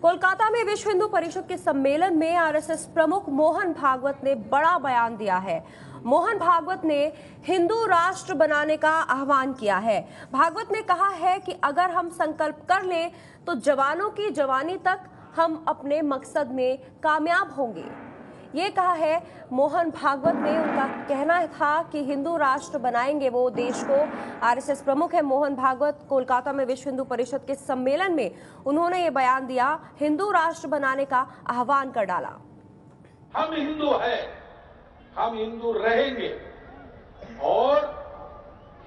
कोलकाता में विश्व हिंदू परिषद के सम्मेलन में आरएसएस प्रमुख मोहन भागवत ने बड़ा बयान दिया है। मोहन भागवत ने हिंदू राष्ट्र बनाने का आह्वान किया है। भागवत ने कहा है कि अगर हम संकल्प कर लें तो जवानों की जवानी तक हम अपने मकसद में कामयाब होंगे। ये कहा है मोहन भागवत ने। उनका कहना था कि हिंदू राष्ट्र बनाएंगे वो देश को। आरएसएस प्रमुख है मोहन भागवत। कोलकाता में विश्व हिंदू परिषद के सम्मेलन में उन्होंने ये बयान दिया, हिंदू राष्ट्र बनाने का आह्वान कर डाला। हम हिंदू हैं, हम हिंदू रहेंगे और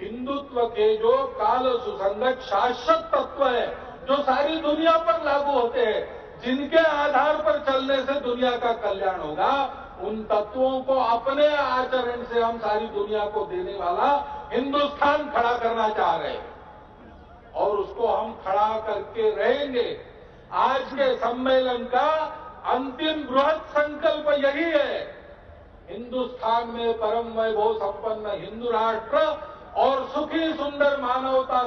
हिंदुत्व के जो काल सुसंगत शाश्वत तत्व है जो सारी दुनिया पर लागू होते हैं, जिनके आधार पर चलने से दुनिया का कल्याण होगा, उन तत्वों को अपने आचरण से हम सारी दुनिया को देने वाला हिंदुस्तान खड़ा करना चाह रहे हैं और उसको हम खड़ा करके रहेंगे। आज के सम्मेलन का अंतिम बृहद संकल्प यही है, हिंदुस्तान में परम वैभव संपन्न हिंदू राष्ट्र और सुखी सुंदर मानवता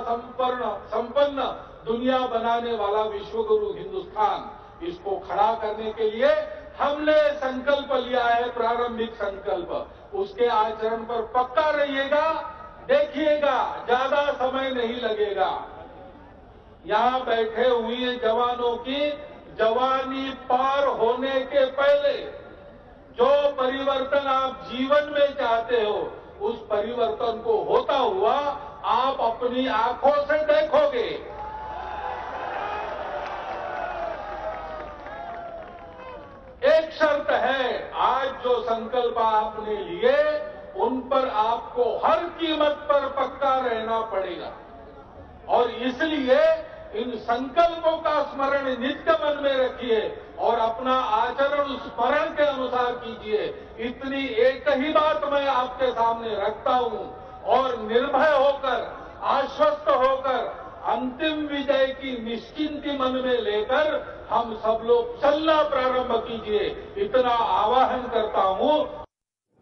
संपन्न दुनिया बनाने वाला विश्वगुरु हिंदुस्तान। इसको खड़ा करने के लिए हमने संकल्प लिया है, प्रारंभिक संकल्प। उसके आचरण पर पक्का रहिएगा, देखिएगा, ज्यादा समय नहीं लगेगा। यहां बैठे हुए जवानों की जवानी पार होने के पहले जो परिवर्तन आप जीवन में चाहते हो, उस परिवर्तन को होता हुआ आप अपनी आंखों से देखोगे। एक शर्त है, आज जो संकल्प आपने लिए उन पर आपको हर कीमत पर पक्का रहना पड़ेगा और इसलिए इन संकल्पों का स्मरण नित्य मन में रखिए और अपना आचरण स्मरण के अनुसार कीजिए। इतनी एक ही बात मैं आपके सामने रखता हूं और निर्भय होकर, आश्वस्त होकर, अंतिम विजय की निश्चिंती मन में लेकर हम सब लोग चलना प्रारंभ कीजिए, इतना आह्वान करता हूं।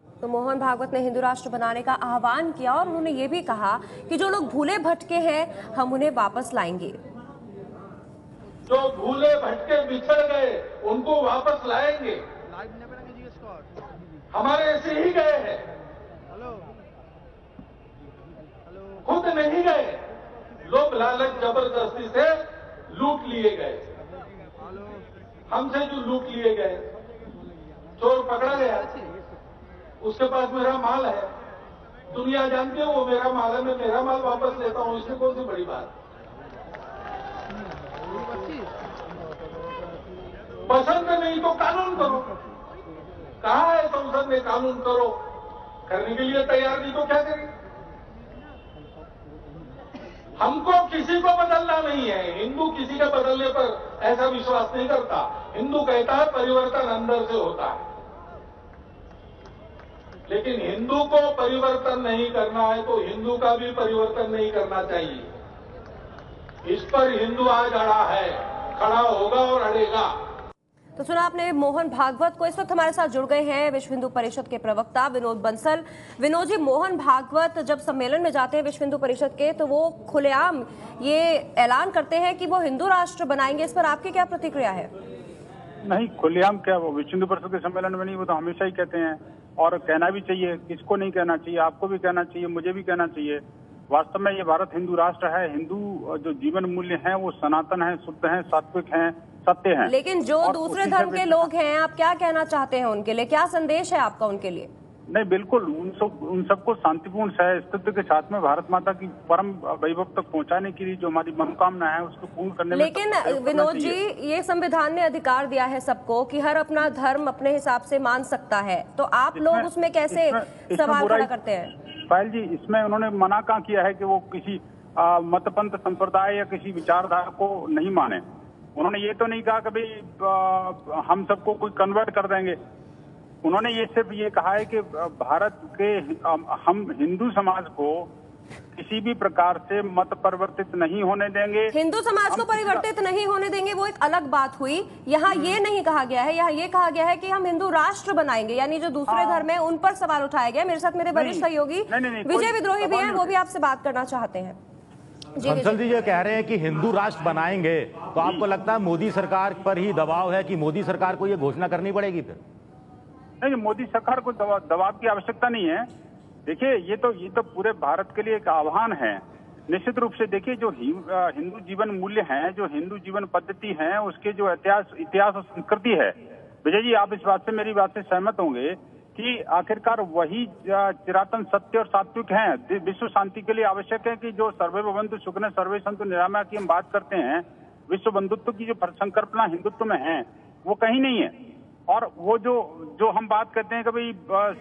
तो मोहन भागवत ने हिंदू राष्ट्र बनाने का आह्वान किया और उन्होंने ये भी कहा कि जो लोग भूले भटके हैं हम उन्हें वापस लाएंगे। जो भूले भटके बिछड़ गए उनको वापस लाएंगे। हमारे ऐसे ही गए हैं, खुद नहीं गए, लोग लालच जबरदस्ती से लूट लिए गए। हमसे जो लूट लिए गए, चोर पकड़ा गया, उसके पास मेरा माल है, दुनिया जानती है वो मेरा माल है, मैं मेरा माल वापस लेता हूं, इसमें कौन सी बड़ी बात। पसंद नहीं तो कानून करो, कहा है संसद में कानून करो, करने के लिए तैयार नहीं तो क्या करें। हमको किसी को बदलना नहीं है, हिंदू किसी के बदलने पर ऐसा विश्वास नहीं करता। हिंदू कहता है परिवर्तन अंदर से होता है, लेकिन हिंदू को परिवर्तन नहीं करना है तो हिंदू का भी परिवर्तन नहीं करना चाहिए। इस पर हिंदू आज अड़ा है, खड़ा होगा और अड़ेगा। तो सुना आपने मोहन भागवत को। इस वक्त हमारे साथ जुड़ गए हैं विश्व हिंदू परिषद के प्रवक्ता विनोद बंसल। विनोद जी, मोहन भागवत जब सम्मेलन में जाते हैं विश्व हिंदू परिषद के तो वो खुलेआम ये ऐलान करते हैं कि वो हिंदू राष्ट्र बनाएंगे, इस पर आपकी क्या प्रतिक्रिया है? नहीं, खुलेआम क्या, वो विश्व हिंदू परिषद के सम्मेलन में नहीं, वो तो हमेशा ही कहते हैं और कहना भी चाहिए। किसको नहीं कहना चाहिए, आपको भी कहना चाहिए, मुझे भी कहना चाहिए। वास्तव में ये भारत हिंदू राष्ट्र है। हिंदू जो जीवन मूल्य हैं वो सनातन है, शुद्ध है, सात्विक है, सत्य है। लेकिन जो दूसरे धर्म के लोग हैं, आप क्या कहना चाहते हैं उनके लिए? क्या संदेश है आपका उनके लिए? नहीं, बिल्कुल उन सबको शांतिपूर्ण सहअस्तित्व के साथ में भारत माता की परम वैभव तक पहुंचाने के लिए जो हमारी मनोकामना है उसको पूर्ण करने में। लेकिन विनोद जी, ये संविधान ने अधिकार दिया है सबको कि हर अपना धर्म अपने हिसाब से मान सकता है, तो आप लोग उसमें कैसे सवाल खड़ा करते हैं? पायल जी, इसमें उन्होंने मना कहाँ किया है कि वो किसी मतपंथ संप्रदाय या किसी विचारधारा को नहीं माने। उन्होंने ये तो नहीं कहा कि भाई हम सबको कोई कन्वर्ट कर देंगे। उन्होंने ये सिर्फ ये कहा है कि भारत के हम हिंदू समाज को किसी भी प्रकार से मत परिवर्तित नहीं होने देंगे। हिंदू समाज को परिवर्तित नहीं होने देंगे वो एक अलग बात हुई। यहाँ ये नहीं कहा गया है, यहाँ ये कहा गया है कि हम हिंदू राष्ट्र बनाएंगे, यानी जो दूसरे धर्म है उन पर सवाल उठाया गया। मेरे साथ मेरे वरिष्ठ सहयोगी विजय विद्रोही भी हैं, वो भी आपसे बात करना चाहते हैं। बंसल जी ये कह रहे हैं कि हिंदू राष्ट्र बनाएंगे, तो आपको लगता है मोदी सरकार पर ही दबाव है कि मोदी सरकार को ये घोषणा करनी पड़ेगी फिर? नहीं, मोदी सरकार को दबाव की आवश्यकता नहीं है। देखिए, ये तो पूरे भारत के लिए एक आह्वान है। निश्चित रूप से देखिए, जो हिंदू जीवन मूल्य हैं, जो हिंदू जीवन पद्धति है, उसके जो इतिहास और संस्कृति है, विजय जी आप इस बात से, मेरी बात से सहमत होंगे कि आखिरकार वही चिरातन सत्य और सात्विक हैं। विश्व शांति के लिए आवश्यक है कि जो सर्वे भवन्तु सुखिनः सर्वे सन्तु निरामया की हम बात करते हैं, विश्व बंधुत्व की जो संकल्पना हिंदुत्व में है वो कहीं नहीं है। और वो जो हम बात करते हैं कि भाई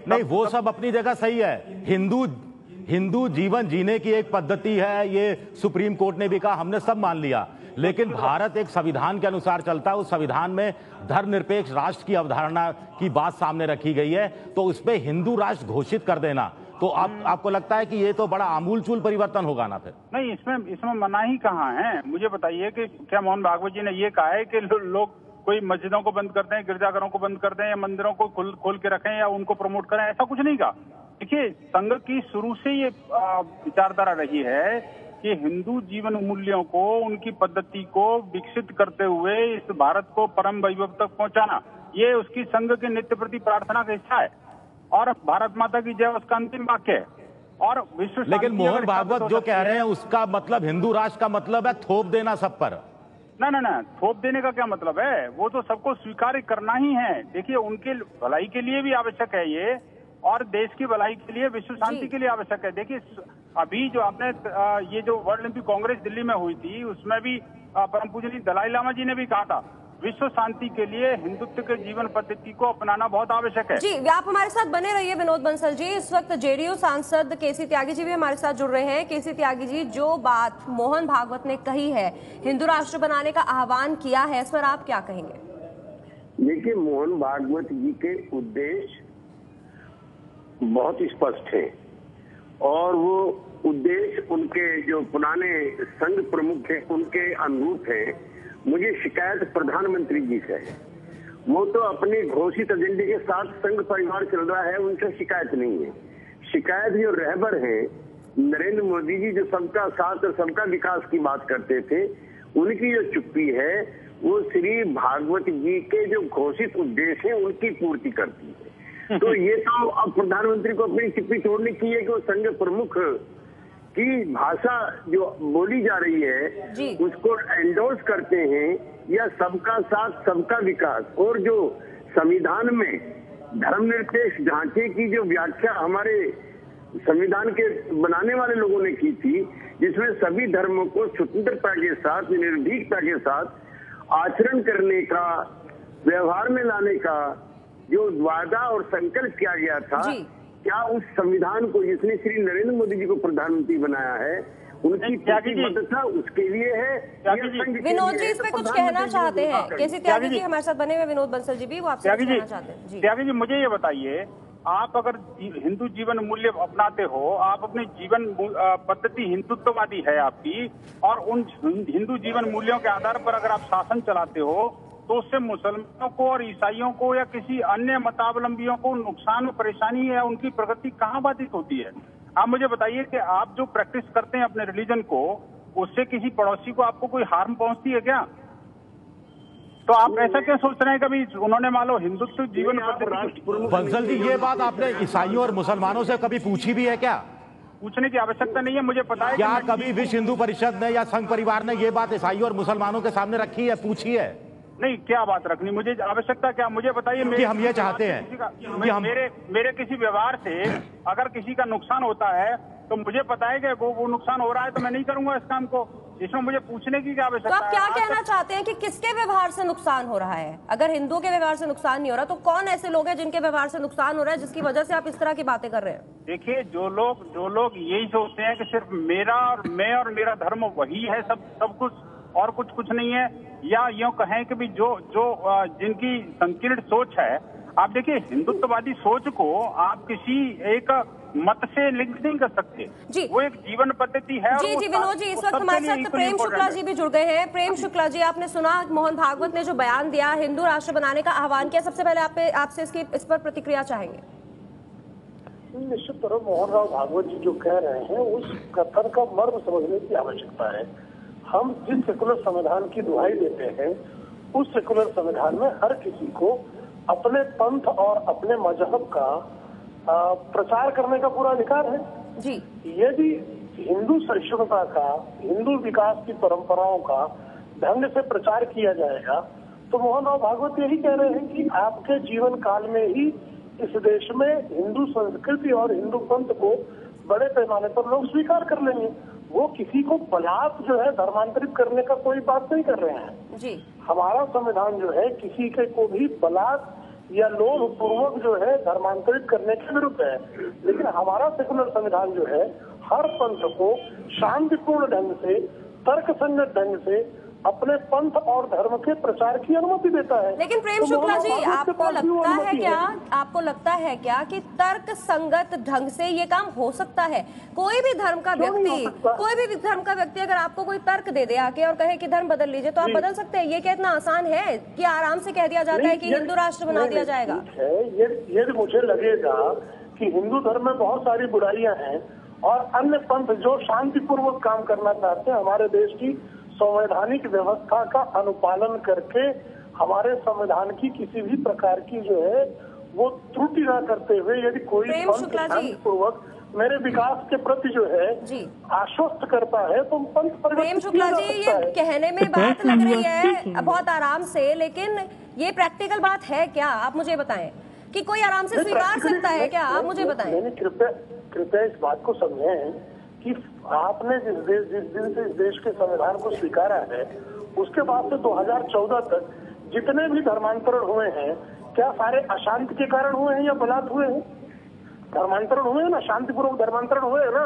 नहीं, वो सब अपनी जगह सही है। हिंदू जीवन जीने की एक पद्धति है, ये सुप्रीम कोर्ट ने भी कहा, हमने सब मान लिया। लेकिन भारत एक संविधान के अनुसार चलता है, उस संविधान में धर्मनिरपेक्ष राष्ट्र की अवधारणा की बात सामने रखी गई है, तो उस पर हिंदू राष्ट्र घोषित कर देना, तो आपको लगता है कि ये तो बड़ा आमूलचूल परिवर्तन होगा ना फिर? नहीं, इसमें मना ही कहाँ है। मुझे बताइए कि क्या मोहन भागवत जी ने ये कहा है कि लोग कोई मस्जिदों को बंद कर दें, गिरजाघरों को बंद कर दें, या मंदिरों को खोल के रखें या उनको प्रमोट करें? ऐसा कुछ नहीं कहा। देखिए, संघ की शुरू से ये विचारधारा रही है कि हिंदू जीवन मूल्यों को, उनकी पद्धति को विकसित करते हुए इस भारत को परम वैभव तक पहुंचाना, ये उसकी संघ के नित्य प्रति प्रार्थना का हिस्सा है। और भारत माता की जय उसका अंतिम वाक्य है। और विश्व, लेकिन मोहन भागवत जो कह रहे हैं उसका मतलब हिंदू राष्ट्र का मतलब है थोप देना सब पर। ना, थोप देने का क्या मतलब है? वो तो सबको स्वीकार करना ही है। देखिए, उनके भलाई के लिए भी आवश्यक है ये, और देश की भलाई के लिए, विश्व शांति के लिए आवश्यक है। देखिए, अभी जो आपने ये जो वर्ल्ड ओलंपिक कांग्रेस दिल्ली में हुई थी, उसमें भी परम पूजनीय दलाई लामा जी ने भी कहा था, विश्व शांति के लिए हिंदुत्व के जीवन पद्धति को अपनाना बहुत आवश्यक है। जी, आप हमारे साथ बने रहिए विनोद बंसल जी। इस वक्त जेडीयू सांसद केसी त्यागी जी भी हमारे साथ जुड़ रहे हैं। केसी त्यागी जी, जो बात मोहन भागवत ने कही है, हिंदू राष्ट्र बनाने का आह्वान किया है, इस पर आप क्या कहेंगे? देखिए, मोहन भागवत जी के उद्देश्य बहुत स्पष्ट है, और वो उद्देश्य उनके जो पुराने संघ प्रमुख हैं उनके अनुरूप है। मुझे शिकायत प्रधानमंत्री जी से है। वो तो अपने घोषित एजेंडे के साथ संघ परिवार चल रहा है, उनसे शिकायत नहीं है। शिकायत जो रहबर है नरेंद्र मोदी जी, जो सबका साथ और सबका विकास की बात करते थे, उनकी जो चुप्पी है वो श्री भागवत जी के जो घोषित उद्देश्य है उनकी पूर्ति करती है। तो ये तो अब प्रधानमंत्री को अपनी चुप्पी तोड़ने की है कि वो संघ प्रमुख की भाषा जो बोली जा रही है उसको एंडोर्स करते हैं, या सबका साथ सबका विकास। और जो संविधान में धर्मनिरपेक्ष ढांचे की जो व्याख्या हमारे संविधान के बनाने वाले लोगों ने की थी, जिसमें सभी धर्मों को स्वतंत्रता के साथ, निर्भीकता के साथ आचरण करने का, व्यवहार में लाने का जो वादा और संकल्प किया गया था, क्या उस संविधान को जिसने श्री नरेंद्र मोदी जी को प्रधानमंत्री बनाया है उनकी प्रतिबद्धता उसके लिए है? विनोद जी इस पे कुछ कहना चाहते हैं? केसी त्यागी जी हमारे साथ बने हुए, विनोद बंसल जी भी, वो आपसे कहना चाहते हैं। त्यागी जी, मुझे ये बताइए, आप अगर हिंदू जीवन मूल्य अपनाते हो, आप अपनी जीवन पद्धति हिंदुत्ववादी है आपकी, और उन हिंदू जीवन मूल्यों के आधार पर अगर आप शासन चलाते हो, तो उससे मुसलमानों को और ईसाइयों को या किसी अन्य मतावलंबियों को नुकसान और परेशानी या उनकी प्रगति कहाँ बाधित होती है? आप मुझे बताइए कि आप जो प्रैक्टिस करते हैं अपने रिलीजन को, उससे किसी पड़ोसी को आपको कोई हार्म पहुंचती है क्या? तो आप ऐसा क्या सोच रहे हैं? कभी उन्होंने मान लो हिंदुत्व जीवन पद्धति। बंसल जी, ये बात आपने ईसाइयों और मुसलमानों से कभी पूछी भी है क्या? पूछने की आवश्यकता नहीं है, मुझे पता है। क्या कभी विश्व हिंदू परिषद ने या संघ परिवार ने ये बात ईसाइयों और मुसलमानों के सामने रखी है, पूछी है? नहीं, क्या बात रखनी, मुझे आवश्यकता क्या? मुझे बताइए। कि हम ये चाहते हैं कि हम मेरे किसी व्यवहार से अगर किसी का नुकसान होता है तो मुझे पता है कि वो नुकसान हो रहा है, तो मैं नहीं करूंगा इस काम को। इसमें मुझे पूछने की क्या आवश्यकता है? तो आप क्या कहना चाहते हैं कि किसके व्यवहार से नुकसान हो रहा है? अगर हिंदुओं के व्यवहार से नुकसान नहीं हो रहा, तो कौन ऐसे लोग हैं जिनके व्यवहार से नुकसान हो रहा है, जिसकी वजह से आप इस तरह की बातें कर रहे हैं? देखिए, जो लोग यही सोचते हैं कि सिर्फ मेरा और मैं और मेरा धर्म वही है सब कुछ, और कुछ नहीं है, या यूं कहें कि भी जो जिनकी संकीर्ण सोच है। आप देखिए, हिंदुत्ववादी सोच को आप किसी एक मत से लिंक नहीं कर सकते जी। वो एक जीवन पद्धति है। जी विनोद जी, इस वक्त हमारे साथ प्रेम शुक्ला जी भी जुड़ गए हैं। प्रेम शुक्ला जी, आपने सुना मोहन भागवत ने जो बयान दिया, हिंदू राष्ट्र बनाने का आह्वान किया, सबसे पहले आपसे इस पर प्रतिक्रिया चाहेंगे? निश्चित तरह मोहन राव भागवत जी जो कह रहे हैं उस कथन का मर्म समझने की आवश्यकता है। हम जिस सेकुलर संविधान की दुहाई देते हैं उस सेकुलर संविधान में हर किसी को अपने पंथ और अपने मजहब का प्रचार करने का पूरा अधिकार है जी। यदि हिंदू सहिष्णुता का, हिंदू विकास की परंपराओं का ढंग से प्रचार किया जाएगा तो मोहन राव भागवत यही कह रहे हैं कि आपके जीवन काल में ही इस देश में हिंदू संस्कृति और हिंदू पंथ को बड़े पैमाने पर लोग स्वीकार कर लेंगे। वो किसी को बलात् जो है धर्मांतरित करने का कोई बात नहीं कर रहे हैं जी। हमारा संविधान जो है किसी के को भी बलात् या लोभ पूर्वक जो है धर्मांतरित करने के विरुद्ध है, लेकिन हमारा सेकुलर संविधान जो है हर पंथ को शांतिपूर्ण ढंग से, तर्कसंगत ढंग से अपने पंथ और धर्म के प्रचार की अनुमति देता है। लेकिन प्रेम शुक्ला जी, आपको लगता है क्या कि तर्क संगत ढंग से ये काम हो सकता है? कोई भी धर्म का व्यक्ति अगर आपको कोई तर्क दे दे आके और कहे कि धर्म बदल लीजिए तो आप बदल सकते हैं? ये क्या इतना आसान है कि आराम से कह दिया जाता है कि हिंदू राष्ट्र बना दिया जाएगा? यदि मुझे लगेगा कि हिंदू धर्म में बहुत सारी बुराइयां हैं और अन्य पंथ जो शांतिपूर्वक काम करना चाहते हैं, हमारे देश की संवैधानिक व्यवस्था का अनुपालन करके हमारे संविधान की किसी भी प्रकार की जो है वो त्रुटि ना करते हुए यदि कोई पंथ शांतिपूर्वक मेरे विकास के प्रति जो है आश्वस्त करता है तो पंथ प्रेम शुक्ला जी, ये कहने में बात लग रही है बहुत आराम से, लेकिन ये प्रैक्टिकल बात है क्या? आप मुझे बताएं कि कोई आराम से स्वीकार सकता है क्या? आप मुझे बताएं। कृपया इस बात को समझें कि आपने जिस दिन से इस देश के संविधान को स्वीकारा है उसके बाद से 2014 तक जितने भी धर्मांतरण हुए हैं क्या सारे अशांति के कारण हुए हैं या बलात् हुए हैं? धर्मांतरण हुए हैं ना, शांतिपूर्वक धर्मांतरण हुए है ना,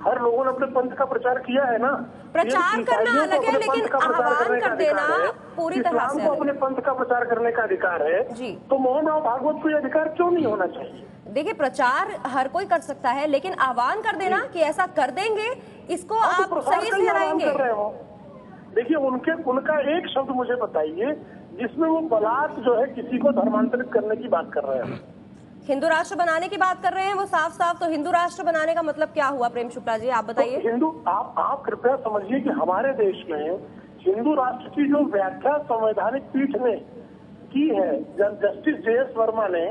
हर लोगों ने अपने पंथ का प्रचार किया है ना। प्रचार करना अलग है, लेकिन आह्वान कर देना पूरी तरह से अपने पंथ का प्रचार करने का अधिकार है जी। तो मोहन राव भागवत को यह अधिकार क्यों नहीं होना चाहिए? देखिए, प्रचार हर कोई कर सकता है, लेकिन आह्वान कर देना कि ऐसा कर देंगे, इसको आप सही ठहराएंगे? देखिए, उनका एक शब्द मुझे बताइए जिसमें वो बलात् जो है किसी को धर्मांतरित करने की बात कर रहे हैं। हिंदू राष्ट्र बनाने की बात कर रहे हैं वो साफ साफ। तो हिंदू राष्ट्र बनाने का मतलब क्या हुआ प्रेम शुक्ला जी, आप बताइए। तो हिंदू आप कृपया समझिए कि हमारे देश में हिंदू राष्ट्र की जो व्याख्या संवैधानिक पीठ ने की है, जस्टिस JS वर्मा ने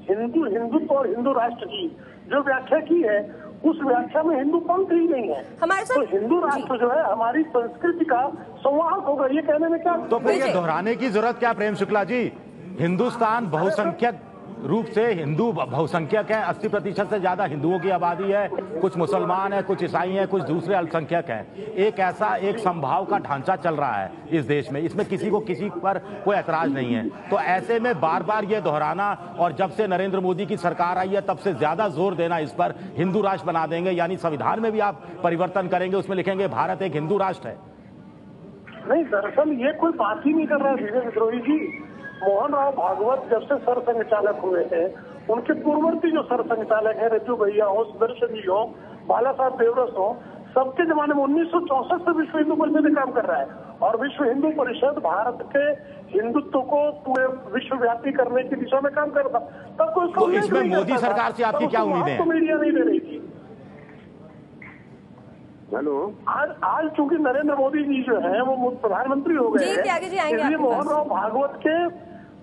हिंदुत्व और हिंदू राष्ट्र की जो व्याख्या की है उस व्याख्या में हिंदू पंथ ही नहीं है हमारे साथ। तो हिंदू राष्ट्र जो है हमारी संस्कृति का संवाहक होगा, ये कहने में क्या? तो फिर ये दोहराने की जरूरत क्या प्रेम शुक्ला जी? हिंदुस्तान बहुसंख्यक रूप से हिंदू बहुसंख्यक है, 80% से ज्यादा हिंदुओं की आबादी है, कुछ मुसलमान है, कुछ ईसाई हैं, कुछ दूसरे अल्पसंख्यक हैं। एक संभाव का ढांचा चल रहा है इस देश में, इसमें किसी पर कोई ऐतराज नहीं है। तो ऐसे में बार बार ये दोहराना, और जब से नरेंद्र मोदी की सरकार आई है तब से ज्यादा जोर देना इस पर हिंदू राष्ट्र बना देंगे, यानी संविधान में भी आप परिवर्तन करेंगे, उसमें लिखेंगे भारत एक हिंदू राष्ट्र है। नहीं, दरअसल ये कोई बात ही नहीं कर रहा है विजय विद्रोही जी। मोहन राव भागवत जब से सरसंघचालक हुए हैं, उनके पूर्ववर्ती जो सरसंघचालक है, रज्जू भैया हो, सुदर्शन जी हो, बाला साहब देवरस हो, सबके जमाने में 1964 से विश्व हिंदू परिषद काम कर रहा है और विश्व हिंदू परिषद भारत के हिंदुत्व को पूरे विश्वव्यापी करने की दिशा में काम कर रहा था। तब कोई तो इसमें मोदी सरकार से आपकी क्या उम्मीदें हैं? मीडिया नहीं दे रही थी। हेलो, आज चूंकि नरेंद्र मोदी जी जो है वो प्रधानमंत्री हो गए हैं, इसलिए मोहन राव भागवत के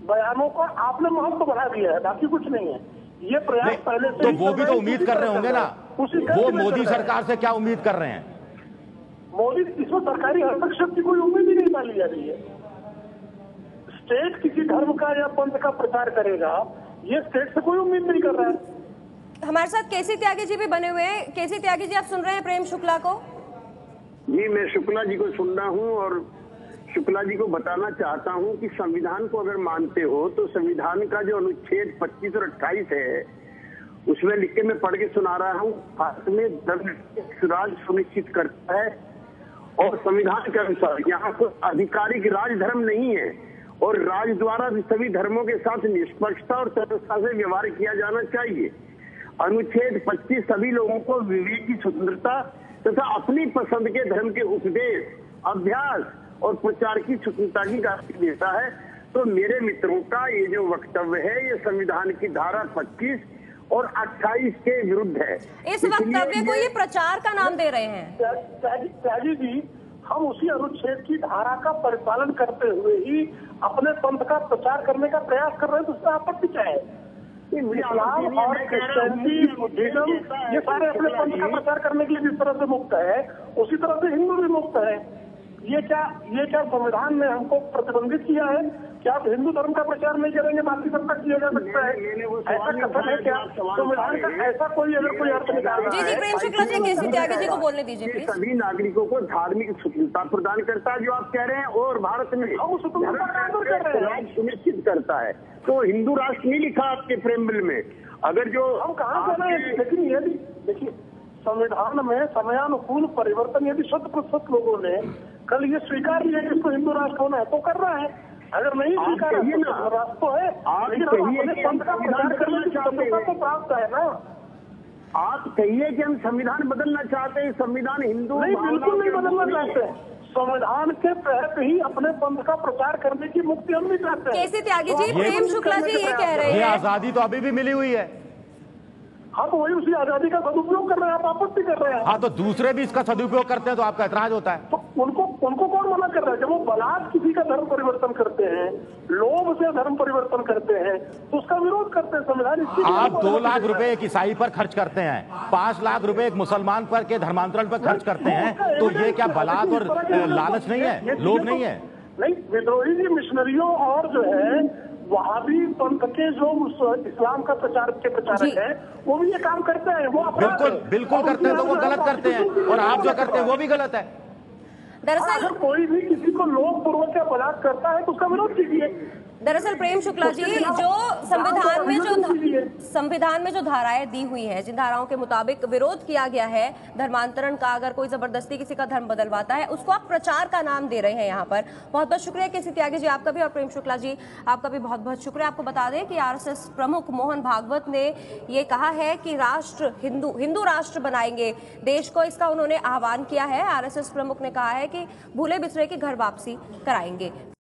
बयानों का आपने महत्व बढ़ा दिया है, बाकी कुछ नहीं है। ये प्रयास पहले से तो वो भी तो उम्मीद कर रहे होंगे ना, वो मोदी सरकार से क्या उम्मीद कर रहे हैं? मोदी, इसमें सरकारी हस्तक्षेप की कोई उम्मीद ही नहीं डाली जा रही है। स्टेट किसी धर्म का या पंथ का प्रचार करेगा, ये स्टेट से कोई उम्मीद नहीं कर रहा है। हमारे साथ केसी त्यागी जी भी बने हुए हैं। केसी त्यागी जी, आप सुन रहे हैं प्रेम शुक्ला को? जी, मैं शुक्ला जी को सुन रहा हूँ और शुक्ला जी को बताना चाहता हूँ कि संविधान को अगर मानते हो तो संविधान का जो अनुच्छेद 25 और 28 है उसमें लिख के मैं पढ़ के सुना रहा हूँ। भारत में धर्मनिरपेक्ष राज सुनिश्चित करता है और संविधान के अनुसार यहाँ पर आधिकारिक राज धर्म नहीं है और राज द्वारा सभी धर्मों के साथ निष्पक्षता और तटस्थता से व्यवहार किया जाना चाहिए। अनुच्छेद 25 सभी लोगों को विवेक की स्वतंत्रता तथा अपनी पसंद के धर्म के उपदेश, अभ्यास और प्रचार की स्वतंत्रता की गारंटी देता है। तो मेरे मित्रों का ये जो वक्तव्य है ये संविधान की धारा 25 और 28 के विरुद्ध है। इस वक्तव्य को ये प्रचार का नाम दे रहे हैं। त्यागी जी, हम उसी अनुच्छेद की धारा का परिपालन करते हुए ही अपने पंथ का प्रचार करने का प्रयास कर रहे हैं, तो उसमें आपत्ति क्या है? इस्लाम और क्रिश्चियनिटी, बुद्धिज्म, ये सारे अपने पंथ का प्रचार करने के लिए जिस तरह से मुक्त है, उसी तरह से हिंदू भी मुक्त है। ये क्या संविधान ने हमको प्रतिबंधित किया है कि आप हिंदू धर्म का प्रचार नहीं करेंगे, बाकी सबका किया जा सकता है? ऐसा कथन है क्या? संविधान का ऐसा कोई अगर कोई अर्थ निकाल रहा है? जी प्रेम शुक्ला जी, केसी त्यागी जी को बोलने दीजिए प्लीज। सभी नागरिकों को धार्मिक स्वतंत्रता प्रदान करता है, जो आप कह रहे हैं, और भारत में सुनिश्चित करता है। तो हिंदू राष्ट्र नहीं लिखा आपके प्रेमबल में। अगर जो हम कहाँ कर रहे हैं, लेकिन यदि देखिए संविधान में समयानुकूल परिवर्तन यदि 100% लोगों ने कल ये स्वीकार लिया कि इसको हिंदू राष्ट्र होना है तो कर रहा है, अगर नहीं स्वीकार तो राष्ट्र तो है, लेकिन अपने पंथ का प्रचार करने की स्वतंत्रता तो प्राप्त है ना। आप कहिए कि हम संविधान बदलना चाहते हैं, संविधान हिंदू नहीं, बिल्कुल नहीं बदलना चाहते हैं। संविधान के तहत ही अपने पंथ का प्रचार करने की मुक्ति हम नहीं चाहते हैं। केसी त्यागी जी, प्रेम शुक्ला जी ये कह रहे हैं, ये आजादी तो अभी भी मिली हुई है। हम वही उसी आजादी का सदुपयोग कर रहे हैं, आप आपत्ति कर रहे हैं। हाँ, तो दूसरे भी इसका सदुपयोग करते हैं तो आपका ऐतराज होता है। तो उनको कौन मना कर रहा है? जब वो बलात् किसी का धर्म परिवर्तन करते हैं, लोभ से धर्म परिवर्तन करते हैं, तो उसका विरोध करते हैं। संविधान आप 2 लाख रुपए एक ईसाई पर खर्च करते हैं, 5 लाख रुपए एक मुसलमान पर के धर्मांतरण पर खर्च करते हैं, तो ये क्या बलात् और लालच नहीं है, लोभ नहीं है? नहीं, विद्रोही जी मिशनरियों और जो है वहाबी पंथ के जो इस्लाम का प्रचारक है, वो भी ये काम करते हैं। वो बिल्कुल करते हैं, तो वो गलत करते हैं, और आप जो करते हैं वो भी गलत है। दरअसल अगर कोई भी किसी को लोभ पूर्वक या बलात् करता है तो उसका विरोध कीजिए। दरअसल प्रेम शुक्ला जी, जो संविधान में जो धाराएं दी हुई है, जिन धाराओं के मुताबिक विरोध किया गया है धर्मांतरण का, अगर कोई जबरदस्ती किसी का धर्म बदलवाता है, उसको आप प्रचार का नाम दे रहे हैं यहाँ पर। बहुत बहुत शुक्रिया केसी त्यागी जी आपका भी, और प्रेम शुक्ला जी आपका भी बहुत बहुत शुक्रिया। आपको बता दें कि आरएसएस प्रमुख मोहन भागवत ने ये कहा है कि राष्ट्र हिंदू राष्ट्र बनाएंगे देश को, इसका उन्होंने आह्वान किया है। आरएसएस प्रमुख ने कहा है कि भूले बिसरे की घर वापसी कराएंगे।